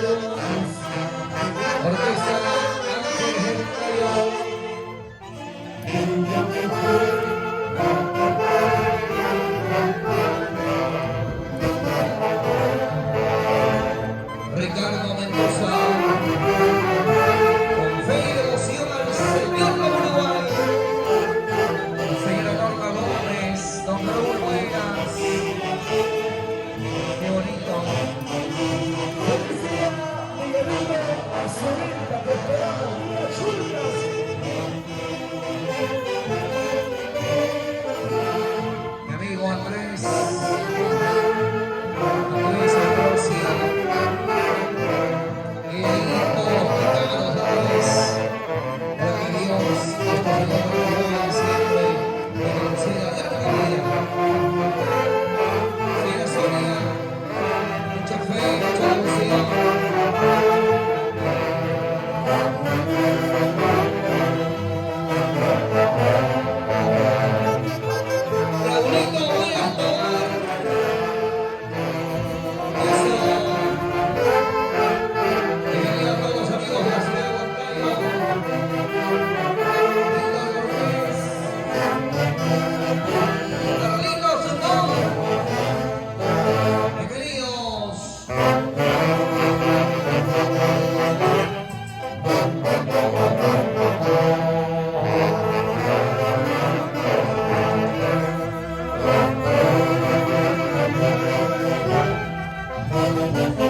Orquesta Ángel Generario. Ricardo Mendoza, con fe y devoción al Señor de Uruguay. Señora Norma Gómez, don Raúl Buenas. Qué bonito. Mi amigo Andrés. Andrés Ambrosio. Y todos los pecados de Andrés. Para que Dios, nuestro Señor, nos siempre y que nos siga de la vida. Siga Sonia. Mucha fe, mucha devoción. Raulito, voy a tomar. Eso. Bienvenido a todos los amigos de la ciudad de Huancayo. Víctor Cortés. Carlitos, no. Bienvenidos. Thank you.